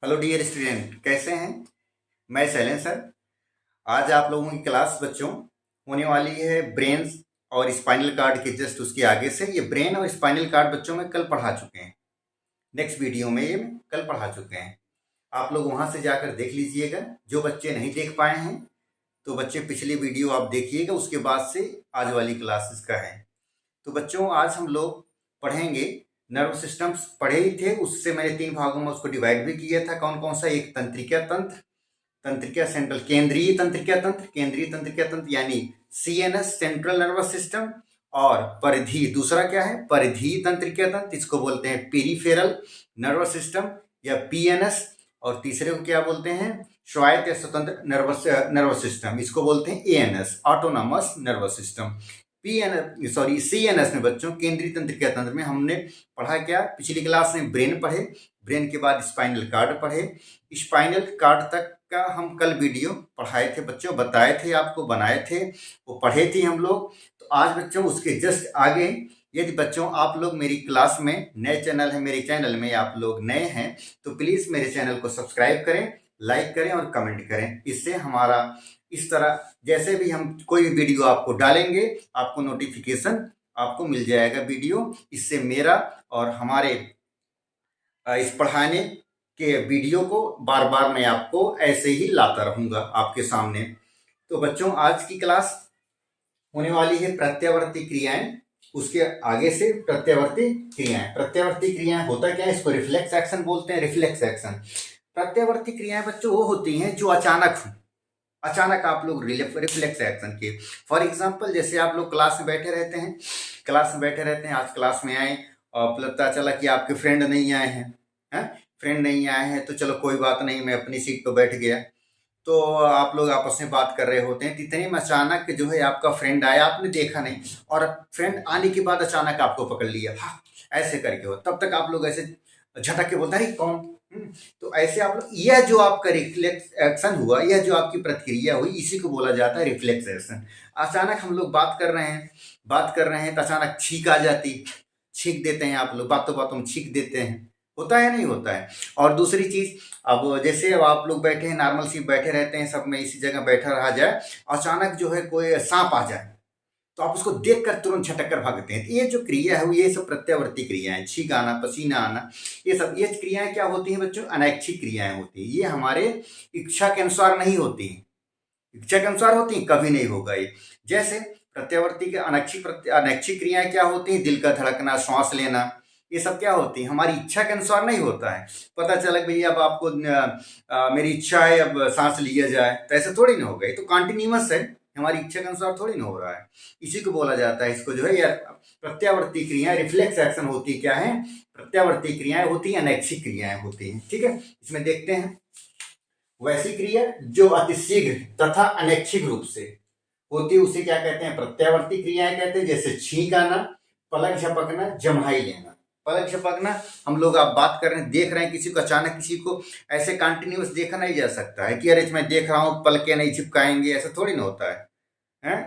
Hello dear student, कैसे हैं? मैं शैलेंद्र सर। आज आप लोगों की क्लास बच्चों होने वाली है ब्रेन और स्पाइनल कार्ड के जस्ट उसके आगे से। ये ब्रेन और स्पाइनल कार्ड बच्चों में कल पढ़ा चुके हैं। नेक्स्ट वीडियो में ये कल पढ़ा चुके हैं। आप लोग वहां से जाकर देख लीजिएगा। जो बच्चे नहीं देख पाए हैं तो बच्चे पिछली वीडियो आप देखिएगा, उसके बाद से आज वाली क्लासेस का है। तो बच्चों आज हम लोग पढ़ेंगे नर्व सिस्टम्स। पढ़े ही थे, उससे मैंने 3 भागों में उसको डिवाइड भी किया था। कौन कौन सा? एक तंत्रिका तंत्र, तंत्रिका सेंट्रल केंद्रीय तंत्रिका तंत्र, केंद्रीय तंत्रिका तंत्र यानी सीएनएस सेंट्रल नर्वस सिस्टम। और परिधि, दूसरा क्या है? परिधीय तंत्रिका तंत्र, इसको बोलते हैं पेरिफेरल नर्वस सिस्टम या पीएनएस। और तीसरे को क्या बोलते हैं? स्वायत्त या स्वतंत्र नर्वस सिस्टम, इसको बोलते हैं ANS, autonomous nervous system. CNS में बच्चों केंद्रीय तंत्रिका तंत्र में हमने पढ़ा क्या? पिछली क्लास में ब्रेन पढ़े, ब्रेन के बाद स्पाइनल कार्ड पढ़े। स्पाइनल कार्ड तक का हम कल वीडियो पढ़ाए थे बच्चों, बताए थे आपको, बनाए थे, वो पढ़े थे हम लोग। तो आज बच्चों उसके जस्ट आगे, यदि बच्चों आप लोग मेरी क्लास में नए चैनल है, मेरे चैनल में आप लोग नए हैं तो प्लीज़ मेरे चैनल को सब्सक्राइब करें, लाइक करें और कमेंट करें। इससे हमारा इस तरह जैसे भी हम कोई भी वीडियो आपको डालेंगे, आपको नोटिफिकेशन आपको मिल जाएगा वीडियो। इससे मेरा और हमारे इस पढ़ाने के वीडियो को बार बार मैं आपको ऐसे ही लाता रहूँगा आपके सामने। तो बच्चों आज की क्लास होने वाली है प्रत्यावर्ती क्रियाएं। उसके आगे से प्रत्यावर्ती क्रियाएं। प्रत्यावर्ती क्रियाएं होता क्या है? इसको रिफ्लेक्स एक्शन बोलते हैं। रिफ्लेक्स एक्शन, प्रत्यावर्ती क्रियाएं बच्चों वो होती हैं जो अचानक आप लोग रिफ्लेक्स एक्शन के। फॉर एग्जाम्पल, जैसे आप लोग क्लास में बैठे रहते हैं, आज क्लास में आए और पता चला कि आपके फ्रेंड नहीं आए हैं, फ्रेंड नहीं आए हैं तो चलो कोई बात नहीं, मैं अपनी सीट पर बैठ गया। तो आप लोग आपस में बात कर रहे होते हैं, इतने में अचानक जो है आपका फ्रेंड आया, आपने देखा नहीं, और फ्रेंड आने के बाद अचानक आपको पकड़ लिया, हाँ ऐसे करके हो। तब तक आप लोग ऐसे झटक के बोलते हैं कौन? तो ऐसे आप लोग, यह जो आपका रिफ्लेक्स एक्शन हुआ, यह जो आपकी प्रतिक्रिया हुई, इसी को बोला जाता है रिफ्लेक्स एक्शन। अचानक हम लोग बात कर रहे हैं तो अचानक छींक आ जाती, छींक देते हैं आप लोग, बातों बातों में छींक देते हैं। होता है नहीं होता है? और दूसरी चीज, अब जैसे अब आप लोग बैठे हैं, नॉर्मल सी बैठे रहते हैं, सब में इसी जगह बैठा रहा जाए, अचानक जो है कोई सांप आ जाए तो आप उसको देखकर तुरंत झटक कर भागते हैं। ये जो क्रिया है ये सब प्रत्यावर्ती क्रियाएं, छींक आना, पसीना आना, ये क्रियाएं क्या होती हैं बच्चों? अनैच्छिक क्रियाएं होती हैं। ये हमारे इच्छा के अनुसार नहीं होती हैं। इच्छा के अनुसार होती हैं कभी नहीं होगा ये। जैसे प्रत्यावर्ती के अनैच्छिक क्रियाएं क्या होती हैं? दिल का धड़कना, श्वास लेना, ये सब क्या होती है? हमारी इच्छा के अनुसार नहीं होता है। पता चला भैया अब आपको मेरी इच्छा है अब सांस लिया जाए, तो ऐसे थोड़ी ना होगा। ये तो कॉन्टिन्यूअस है, हमारी इच्छा के अनुसार थोड़ी ना हो रहा है। इसी को बोला जाता है, इसको जो है यार प्रत्यावर्ती क्रियाएं, रिफ्लेक्स एक्शन होती क्या है? प्रत्यावर्ती क्रियाएं होती हैं, अनैच्छिक क्रियाएं होती हैं। ठीक है, इसमें देखते हैं वैसी क्रिया जो अतिशीघ्र तथा अनैच्छिक रूप से होती है उसे क्या कहते हैं? प्रत्यावर्ती क्रियाएं कहते हैं। जैसे छींक आना, पलक झपकना, जम्हाई लेना। पलक झपकना, हम लोग आप बात कर रहे हैं, देख रहे हैं किसी को, अचानक किसी को ऐसे कंटिन्यूअस देखा नहीं जा सकता है कि अरे मैं देख रहा हूँ पलके नहीं झिपकाएंगे, ऐसा थोड़ी ना होता है।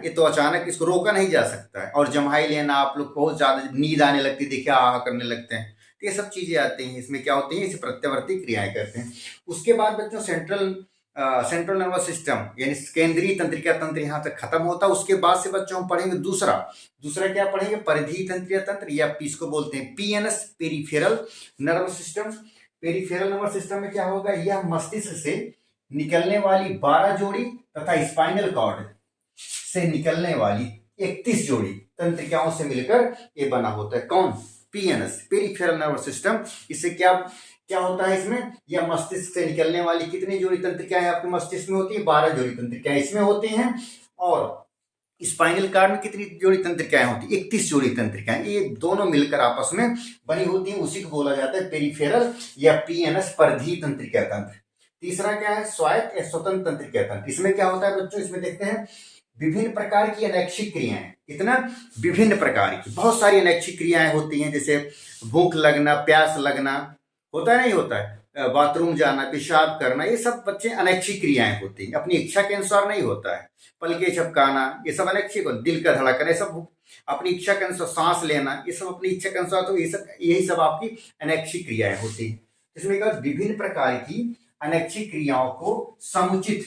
ये तो अचानक इसको रोका नहीं जा सकता है। और जम्हाई लेना, आप लोग बहुत ज्यादा नींद आने लगती है, देखिए आहा करने लगते हैं, तो ये सब चीजें आती हैं। इसमें क्या होती है? इसे प्रत्यावर्ती क्रियाएं कहते हैं। उसके बाद बच्चों सेंट्रल नर्वस सिस्टम यानी केंद्रीय तंत्रिका तंत्र यहाँ तक खत्म होता है। उसके बाद से बच्चों हम पढ़ेंगे दूसरा क्या पढ़ेंगे? परिधीय तंत्रिका तंत्र या इसको बोलते हैं PNS, peripheral nervous system. Peripheral nervous system में क्या होगा? यह मस्तिष्क से निकलने वाली 12 जोड़ी तथा स्पाइनल कॉर्ड से निकलने वाली 31 जोड़ी तंत्रिकाओं से मिलकर ये बना होता है। कौन? PNS, peripheral nervous system. इससे क्या क्या होता है इसमें? यह मस्तिष्क से निकलने वाली कितनी जोड़ी तंत्रिकाएं आपके मस्तिष्क में होती है? 12 जोड़ी तंत्रिकाएं इसमें होती हैं। और स्पाइनल कार्ड में कितनी जोड़ी तंत्रिकाएं होती है? 31 जोड़ी तंत्रिकाएं। ये दोनों मिलकर आपस में बनी होती है, उसी को बोला जाता है पेरिफेरल या पीएनएस, परिधीय तंत्रिका तंत्र। तीसरा क्या है? स्वायत्त या स्वतंत्र तंत्रिका तंत्र। इसमें क्या होता है बच्चों? इसमें देखते हैं विभिन्न प्रकार की अनैच्छिक क्रियाएं। कितना? विभिन्न प्रकार की, बहुत सारी अनैच्छिक क्रियाएं होती हैं। जैसे भूख लगना, प्यास लगना, होता नहीं होता है, बाथरूम जाना, पेशाब करना, ये सब बच्चे अनैच्छिक क्रियाएं होती हैं, अपनी इच्छा के अनुसार नहीं होता है। पलके झपकाना, ये सब अनैच्छिक, दिल का धड़कना, ये सब अपनी इच्छा के अनुसार, सांस लेना, ये सब अपनी इच्छा के अनुसार, तो ये सब, यही सब आपकी अनैच्छिक क्रियाएं होती हैं। इसमें कहा विभिन्न प्रकार की अनैच्छिक क्रियाओं को समुचित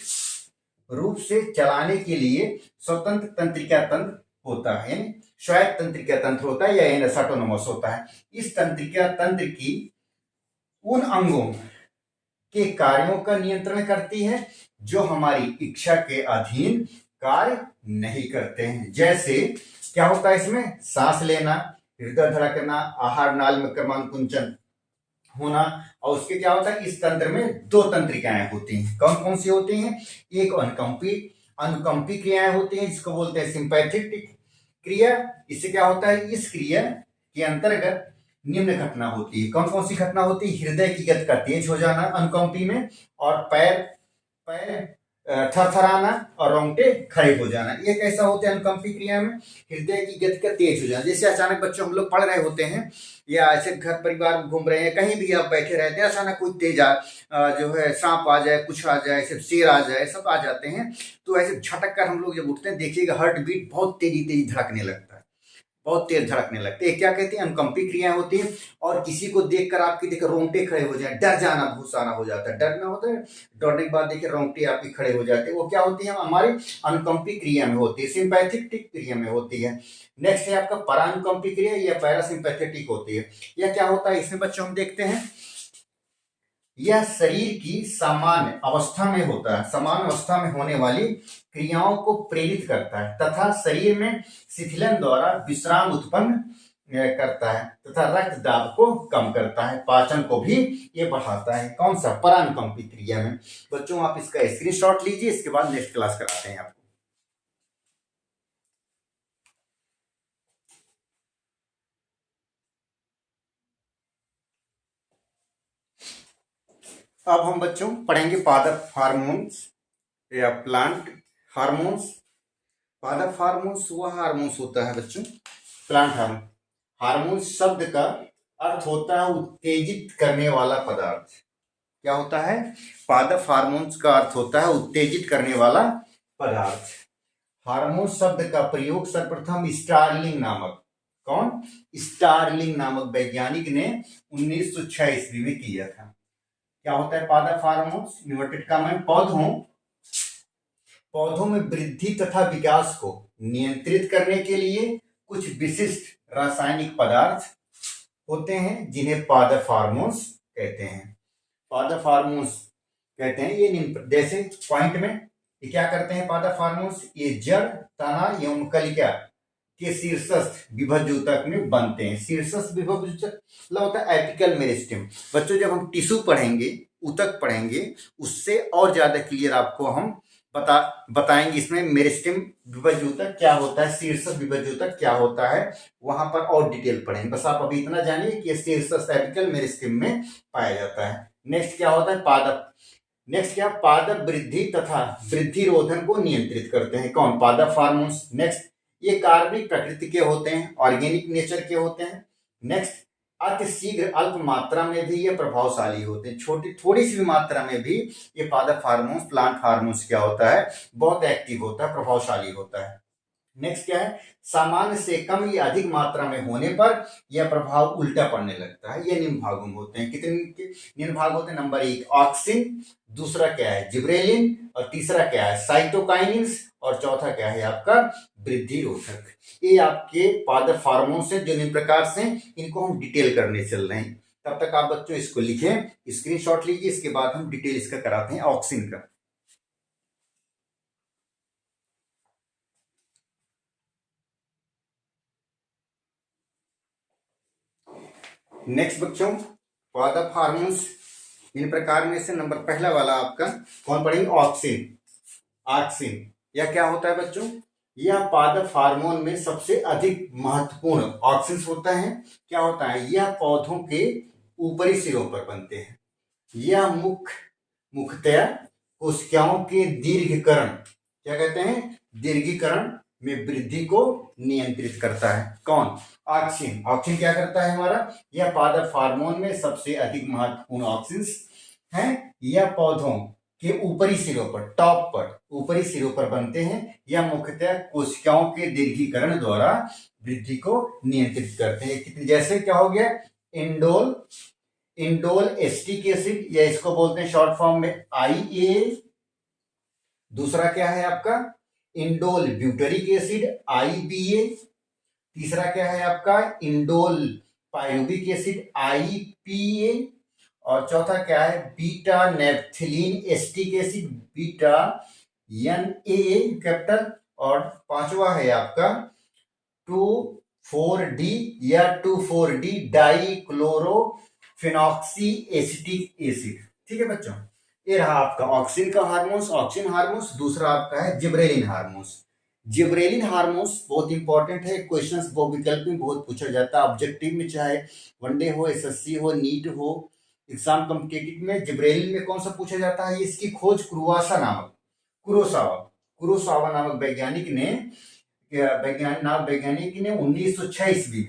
रूप से चलाने के लिए स्वतंत्र तंत्रिका तंत्र होता है, यानी स्वायत्त तंत्रिका तंत्र होता है या ऑटोनोमस होता है। इस तंत्रिका तंत्र की उन अंगों के कार्यों का नियंत्रण करती है जो हमारी इच्छा के अधीन कार्य नहीं करते हैं। जैसे क्या होता है इसमें, सांस लेना, हृदय धड़कना, आहार नाल में क्रमानुकुंचन होना, और उसके क्या होता है, इस तंत्र में दो तंत्रिकाएं होती हैं। कौन कौन सी होती हैं? एक अनुकंपी क्रियाएं होती हैं जिसको बोलते हैं सिंपैथिक क्रिया। इससे क्या होता है, इस क्रिया के अंतर्गत निम्न घटना होती है। कौन कौन सी घटना होती है? हृदय की गति का तेज हो जाना अनुकंपी में, और पैर थरथराना और रोंगटे खड़े हो जाना। ये कैसा होता है अनुकंपी क्रिया में? हृदय की गति का तेज हो जाना। जैसे अचानक बच्चों हम लोग पढ़ रहे होते हैं या ऐसे घर परिवार में घूम रहे हैं, कहीं भी आप बैठे रहते हैं, अचानक कोई तेज जो है सांप आ जाए, कुछ आ जाए, ऐसे शेर आ जाए, सब आ जाते हैं, तो ऐसे झटक कर हम लोग जब उठते हैं देखिएगा हार्ट बीट बहुत तेजी धड़कने लगता है, बहुत तेज धड़कने लगते हैं। क्या कहते हैं? अनुकंपी क्रियाएं होती है। और किसी को देखकर आपकी देखिए रोंगटे खड़े हो जाए, डर जाना, भूसाना हो जाता है, डरना होता है, डरने के बाद देखिए रोंगटे आपके खड़े हो जाते हैं, वो क्या होती है? हमारी अनुकंपी क्रिया में होती है, सिंपैथेटिक क्रिया में होती है। नेक्स्ट है आपका परानुकंपी क्रिया, यह पैरासिम्पैथेटिक होती है। यह क्या होता है इसमें बच्चों हम देखते हैं, यह शरीर की सामान्य अवस्था में होता है, सामान्य अवस्था में होने वाली क्रियाओं को प्रेरित करता है तथा शरीर में शिथिलन द्वारा विश्राम उत्पन्न करता है तथा रक्त दाब को कम करता है, पाचन को भी ये बढ़ाता है। कौन सा? परानुकंपी क्रिया में। बच्चों आप इसका स्क्रीनशॉट लीजिए, इसके बाद नेक्स्ट क्लास कराते हैं आपको। अब हम बच्चों पढ़ेंगे पादप हार्मोन्स या प्लांट हार्मोन्स। पादप हार्मोन्स वह हार्मोन्स होता है बच्चों, प्लांट हार्मोन। हार्मोन्स शब्द का अर्थ होता है उत्तेजित करने वाला पदार्थ। क्या होता है? पादप हार्मोन्स का अर्थ होता है उत्तेजित करने वाला पदार्थ। हार्मोन शब्द का प्रयोग सर्वप्रथम स्टार्लिंग नामक, कौन? स्टार्लिंग नामक वैज्ञानिक ने 1906 ईस्वी में किया था। क्या होता है पादप हार्मोन्स? इन्वर्टेड कॉमा में पौधों में वृद्धि तथा विकास को नियंत्रित करने के लिए कुछ विशिष्ट रासायनिक पदार्थ होते हैं जिन्हें पादप हार्मोन्स कहते हैं। पादप हार्मोन्स कहते हैं ये जैसे पॉइंट में ये क्या करते हैं पादप हार्मोन्स? ये जड़, तना एवं कलिका के शीर्षस्थ विभज्य ऊतक में बनते हैं। शीर्षस्थ विभज्य ऊतक मतलब होता है एपिकल मेरिस्टेम। बच्चों जब हम टिश्यू पढ़ेंगे, ऊतक पढ़ेंगे, उससे और ज्यादा क्लियर आपको हम बताएंगे इसमें मेरिस्टेम विभज्य ऊतक क्या होता है, शीर्षस्थ विभज्य ऊतक क्या होता है, वहां पर और डिटेल पढ़ेंगे। बस आप अभी इतना जानिए कि शीर्षस्थ एपिकल मेरिस्टेम में पाया जाता है। नेक्स्ट क्या होता है? पादप। नेक्स्ट क्या? पादप वृद्धि तथा वृद्धि रोधन को नियंत्रित करते हैं। कौन? पादप हार्मोन्स। नेक्स्ट ये कार्बनिक प्रकृति के होते हैं, ऑर्गेनिक नेचर के होते हैं। नेक्स्ट अति शीघ्र अल्प मात्रा में भी ये प्रभावशाली होते हैं, थोड़ी सी भी मात्रा में भी ये पादप हार्मोन्स, प्लांट हार्मोन्स क्या होता है? बहुत एक्टिव होता है, प्रभावशाली होता है। नेक्स्ट क्या है? सामान्य से कम या अधिक मात्रा में होने पर यह प्रभाव उल्टा पड़ने लगता है। ये निम्न भागों में होते हैं। कितने निम्न भाग होते हैं? नंबर 1 ऑक्सिन, दूसरा क्या है? जिब्रेलिन, और तीसरा क्या है? साइटोकाइनिन्स, और चौथा क्या है आपका? वृद्धि रोधक। ये आपके पादप हार्मोन्स हैं जो निम्न प्रकार से, इनको हम डिटेल करने चल रहे हैं। तब तक आप बच्चों इसको लिखें, स्क्रीनशॉट लीजिए, इसके बाद हम डिटेल इसका कराते हैं ऑक्सिन का। नेक्स्ट बच्चों पादप हार्मोन्स इन प्रकार में से नंबर पहला वाला आपका कौन पढ़ेंगे? ऑक्सिन। ऑक्सिन यह क्या होता है बच्चों? यह पादप हार्मोन में सबसे अधिक महत्वपूर्ण ऑक्सिन होता है। क्या होता है? यह पौधों के ऊपरी सिरों पर बनते हैं। यह मुख्यतया कोशिकाओं के दीर्घीकरण, क्या कहते हैं? दीर्घीकरण में वृद्धि को नियंत्रित करता है। कौन? ऑक्सिन। ऑक्सिन क्या करता है हमारा? यह पादप हार्मोन में सबसे अधिक महत्वपूर्ण ऑक्सिन है। यह पौधों के ऊपरी सिरों पर, टॉप पर, ऊपरी सिरों पर बनते हैं। यह मुख्यतः कोशिकाओं के दीर्घीकरण द्वारा वृद्धि को नियंत्रित करते हैं। जैसे क्या हो गया? इंडोल, इंडोल एसिटिक एसिड, या इसको बोलते हैं शॉर्ट फॉर्म में IA। दूसरा क्या है आपका इंडोल ब्यूटेरिक एसिड IBA। तीसरा क्या है आपका इंडोल पायरुविक एसिड IPA। और चौथा क्या है beta naphthalene acetic acid beta NA capital. और पांचवा है आपका 2,4-D या 2,4-D डाइक्लोरोफिनॉक्सी एसिटिक एसिड। ठीक है बच्चों, ये रहा आपका ऑक्सिन का हार्मोन्स, ऑक्सिन हार्मोन्स। दूसरा आपका है जिब्रेलिन हार्मोन्स। जिब्रेलिन हार्मोन्स बहुत इंपॉर्टेंट है, क्वेश्चंस बहुविकल्प में बहुत पूछा जाता है ऑब्जेक्टिव में, चाहे वनडे हो, SSC हो, नीट हो, एग्जाम कॉम्पिटिटिव में। जिब्रेलिन में कौन सा पूछा जाता है, इसकी खोज कुरोसावा नामक वैज्ञानिक ने 1906 ईस्वी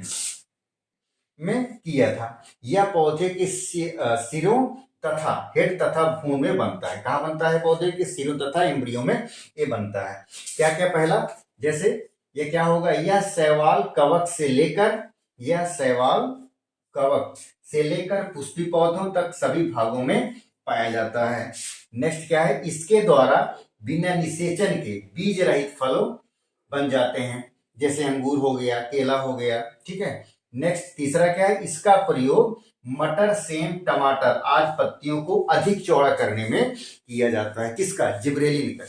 में किया था। यह पौधे के सिरों तथा हेड तथा भ्रूण में बनता है। कहाँ बनता है, पौधे के सिरों तथा एम्ब्रियो में ये बनता है। क्या क्या पहला, जैसे ये क्या होगा, यह शैवाल कवक से लेकर पुष्पी पौधों तक सभी भागों में पाया जाता है। नेक्स्ट क्या है, इसके द्वारा बिना निषेचन के बीज रहित फलों बन जाते हैं, जैसे अंगूर हो गया, केला हो गया। ठीक है। नेक्स्ट तीसरा क्या है, इसका प्रयोग मटर, सेम, टमाटर आदि पत्तियों को अधिक चौड़ा करने में किया जाता है। किसका, जिब्रेलिन का।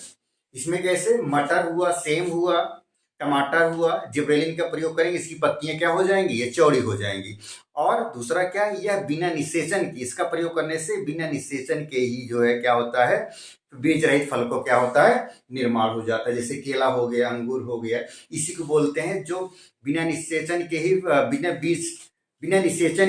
इसमें कैसे, मटर हुआ, सेम हुआ, टमाटर हुआ, जिब्रेलिन का प्रयोग करेंगे, इसकी पत्तियां क्या हो जाएंगी, ये चौड़ी हो जाएंगी। और दूसरा क्या है, यह बिना निषेचन की, इसका प्रयोग करने से बिना निषेचन के ही जो है क्या होता है, बीज रहित फल को क्या होता है, निर्माण हो जाता है। जैसे केला हो गया, अंगूर हो गया, इसी को बोलते हैं जो बिना निषेचन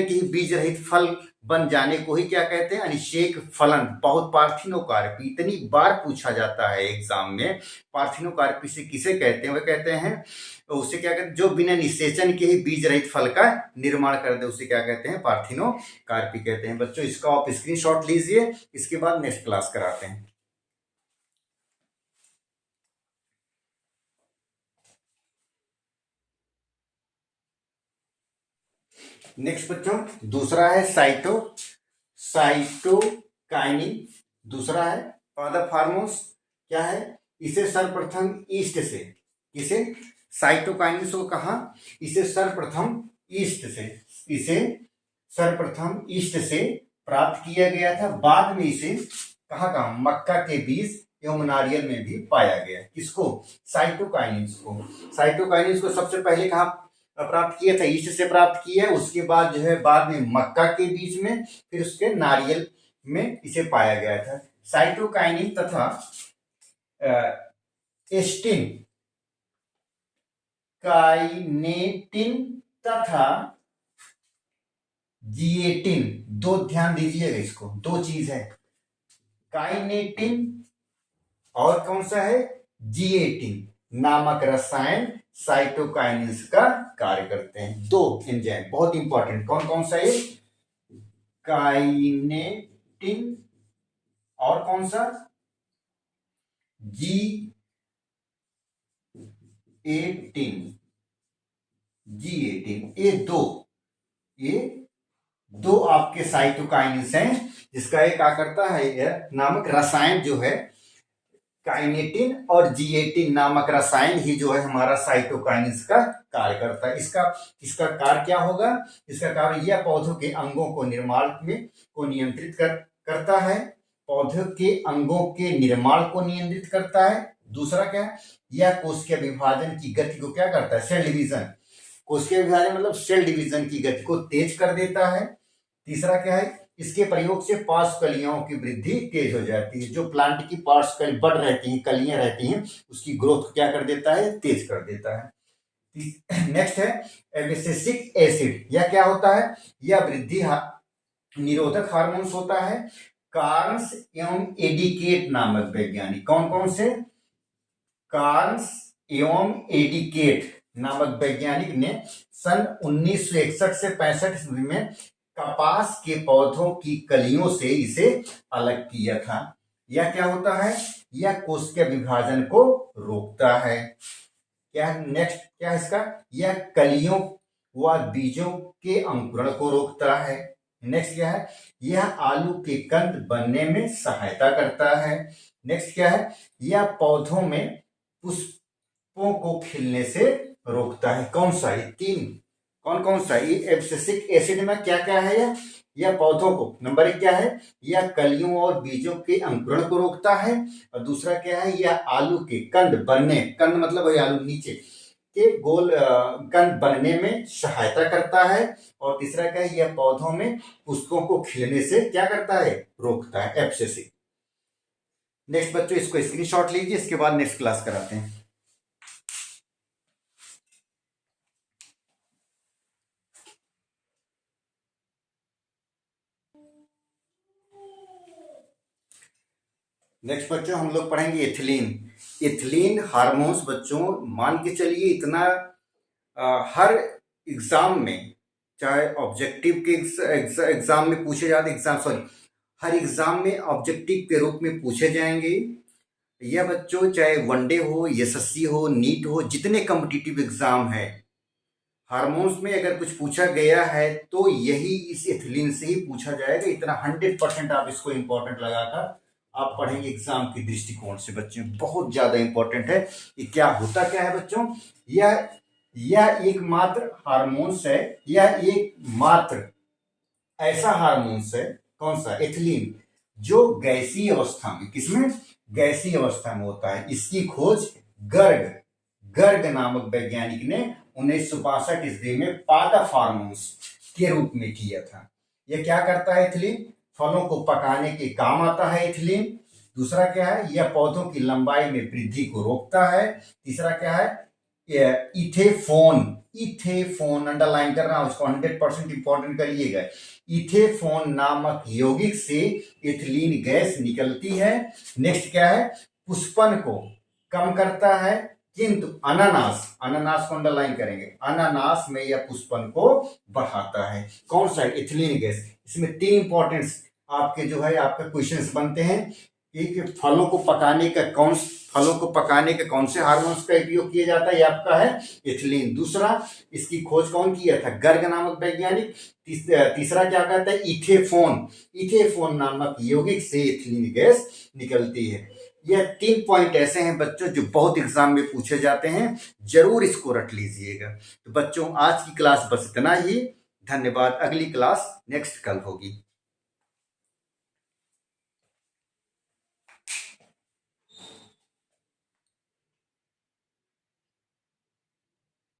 के ही बीज रहित फल बन जाने को ही क्या कहते हैं, अनिषेक फलन। बहुत पार्थिनोकार्पी, इतनी बार पूछा जाता है एग्जाम में, पार्थिनोकार्पी से किसे कहते हैं, वह कहते हैं उसे क्या कहते हैं, जो बिना निषेचन के ही बीज रहित फल का निर्माण कर दे, उसे क्या कहते हैं, पार्थिनोकार्पी कहते हैं। बच्चों इसका आप स्क्रीनशॉट लीजिए, इसके बाद नेक्स्ट क्लास कराते हैं। नेक्स्ट बच्चों दूसरा है साइटोकाइनिन। दूसरा है पादप हार्मोन्स। क्या है, इसे सर्वप्रथम ईस्ट से, इसे साइटोकाइनिन को कहा, इसे सर्वप्रथम ईस्ट से प्राप्त किया गया था। बाद में इसे कहाँ मक्का के बीज एवं नारियल में भी पाया गया। किसको, साइटोकाइनिन को सबसे पहले कहाँ प्राप्त किया था, ईस्ट से प्राप्त किया। उसके बाद जो है बाद में मक्का के बीज में, फिर उसके नारियल में इसे पाया गया था। साइटोकाइनिन तथा एस्टिन काइनेटिन तथा जिएटिन, दो ध्यान दीजिएगा, इसको दो चीज है, काइनेटिन और कौन सा है, जिएटिन नामक रसायन साइटोकाइनिन का कार्य करते हैं। दो एंजाइम बहुत इंपॉर्टेंट, कौन कौन सा है, काइनेटिन और कौन सा, जिएटिन। ये दो आपके साइटोकाइनिन हैं, जिसका एक क्या करता है, यह नामक रसायन जो है काइनेटिन और जिएटिन नामक रसायन ही जो है हमारा साइटोकाइनिन का कार्य करता है। इसका कार्य क्या होगा, इसका कार्य यह पौधों के अंगों को निर्माण में को नियंत्रित करता है, पौधों के अंगों के निर्माण को नियंत्रित करता है। दूसरा क्या है, यह कोशिका विभाजन की गति को क्या करता है, सेल डिवीजन, कोशिका विभाजन मतलब सेल डिवीजन की गति को तेज कर देता है। तीसरा क्या है, इसके प्रयोग से पार्श्वकलियों की वृद्धि तेज हो जाती है। जो प्लांट की पार्श्वकली बढ़ रहती हैं, कलियां रहती हैं, उसकी ग्रोथ को क्या कर देता है, तेज कर देता है। नेक्स्ट है एब्सिसिक एसिड। यह क्या होता है, यह वृद्धि निरोधक हार्मोन्स होता है। कार्न्स एवं एडिकेट नामक वैज्ञानिक, कौन कौन से, कार्न्स एवं एडिकेट नामक वैज्ञानिक ने सन 1961 से 65 में कपास के पौधों की कलियों से इसे अलग किया था। यह क्या होता है, यह कोशिका विभाजन को रोकता है। क्या नेक्स्ट क्या है इसका, यह कलियों व बीजों के अंकुरण को रोकता है। नेक्स्ट क्या है, यह आलू के कंद बनने में सहायता करता है। नेक्स्ट क्या है, यह पौधों में पुष्पों को खिलने से रोकता है। कौन सा, ये तीन कौन कौन सा, ये एब्सिसिक एसिड में क्या क्या है, यह पौधों को, नंबर एक क्या है, यह कलियों और बीजों के अंकुरण को रोकता है। और दूसरा क्या है, यह आलू के कंद बनने, कंद मतलब वही आलू नीचे के गोल कंद बनने में सहायता करता है। और तीसरा क्या है, यह पौधों में पुष्पों को खिलने से क्या करता है, रोकता है, एब्सिसिक। नेक्स्ट बच्चों इसको स्क्रीनशॉट लीजिए, इसके बाद नेक्स्ट क्लास कराते हैं। नेक्स्ट बच्चों हम लोग पढ़ेंगे एथिलीन। एथिलीन हार्मोन्स बच्चों, मान के चलिए इतना हर एग्जाम में, चाहे ऑब्जेक्टिव के एग्जाम में पूछे जाते, हर एग्जाम में ऑब्जेक्टिव के रूप में पूछे जाएंगे। यह बच्चों चाहे वनडे हो, एसएससी हो, नीट हो, जितने कॉम्पिटिटिव एग्जाम है, हार्मोन्स में अगर कुछ पूछा गया है तो यही इस एथिलीन से ही पूछा जाएगा। इतना 100% आप इसको इंपॉर्टेंट लगाकर आप पढ़ेंगे एग्जाम के दृष्टिकोण से बच्चों, बहुत ज्यादा इंपॉर्टेंट है। ये क्या होता क्या है बच्चों, यह एकमात्र हार्मोन्स है, यह एकमात्र ऐसा हार्मोन्स है, कौन सा, एथिलीन, जो गैसीय अवस्था में, किसमें, गैसीय अवस्था में होता है। इसकी खोज गर्ग गर्ग नामक वैज्ञानिक ने 1962 ईस्वी में पादप हार्मोन्स के रूप में किया था। यह क्या करता है एथिलीन, फलों को पकाने के काम आता है एथिलीन। दूसरा क्या है, यह पौधों की लंबाई में वृद्धि को रोकता है। तीसरा क्या है, इथेफोन, इथेफोन अंडरलाइन करना, उसको 100% इंपॉर्टेंट करिएगा। इथेफोन नामक यौगिक से एथिलीन गैस निकलती है। नेक्स्ट क्या है, पुष्पन को कम करता है, किंतु अनानास, अनानास को अंडरलाइन करेंगे, अनानास में यह पुष्पन को बढ़ाता है। कौन सा, एथिलीन गैस। इसमें तीन इंपॉर्टेंट आपके जो है आपके क्वेश्चंस बनते हैं। एक, फलों को पकाने का कौन से हार्मोन्स का उपयोग किया जाता है, ये आपका है एथिलीन। दूसरा, इसकी खोज कौन किया था, गर्ग नामक वैज्ञानिक। तीसरा क्या कहता है, इथेफोन, इथेफोन नामक यौगिक से एथिलीन गैस निकलती है। यह 3 पॉइंट ऐसे हैं बच्चों जो बहुत एग्जाम में पूछे जाते हैं, जरूर इसको रट लीजिएगा। तो बच्चों आज की क्लास बस इतना ही, धन्यवाद। अगली क्लास नेक्स्ट कल होगी।